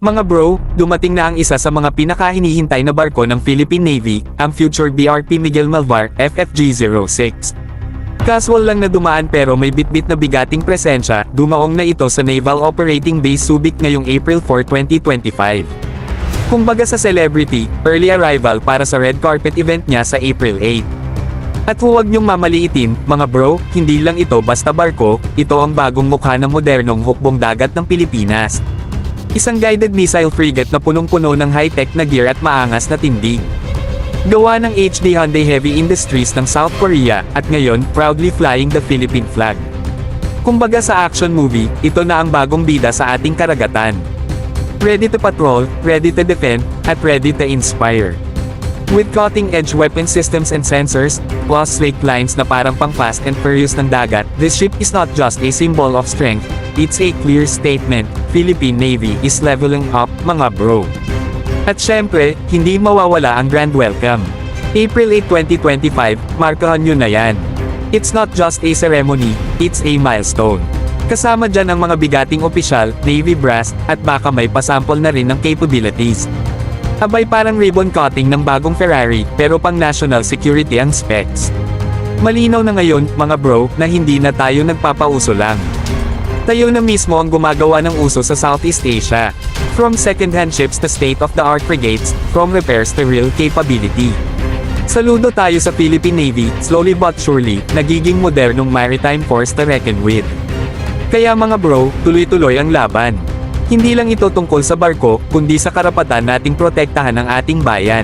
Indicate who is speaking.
Speaker 1: Mga bro, dumating na ang isa sa mga pinakahinihintay na barko ng Philippine Navy, ang future BRP Miguel Malvar, FFG-06. Casual lang na dumaan pero may bitbit na bigating presensya, dumaong na ito sa Naval Operating Base Subic ngayong April 4, 2025. Kumbaga sa celebrity, early arrival para sa red carpet event niya sa April 8. At huwag niyong mamaliitin, mga bro, hindi lang ito basta barko, ito ang bagong mukha ng modernong hukbong dagat ng Pilipinas. Isang guided missile frigate na punong-puno ng high-tech na gear at maangas na tindig. Gawa ng HD Hyundai Heavy Industries ng South Korea, at ngayon, proudly flying the Philippine flag. Kumbaga sa action movie, ito na ang bagong bida sa ating karagatan. Ready to patrol, ready to defend, at ready to inspire. With cutting-edge weapon systems and sensors, plus slake lines na parang pang-fast and furious ng dagat, this ship is not just a symbol of strength, it's a clear statement, Philippine Navy is leveling up, mga bro. At syempre, hindi mawawala ang grand welcome. April 8, 2025, markahan nyo na yan. It's not just a ceremony, it's a milestone. Kasama dyan ang mga bigating opisyal, Navy brass, at baka may pasample na rin ng capabilities. Abay parang ribbon cutting ng bagong Ferrari, pero pang national security ang specs. Malinaw na ngayon, mga bro, na hindi na tayo nagpapauso lang. Tayo na mismo ang gumagawa ng uso sa Southeast Asia. From second-hand ships to state-of-the-art frigates, from repairs to real capability. Saludo tayo sa Philippine Navy, slowly but surely, nagiging modernong maritime force to reckon with. Kaya mga bro, tuloy-tuloy ang laban. Hindi lang ito tungkol sa barko, kundi sa karapatan nating protektahan ang ating bayan.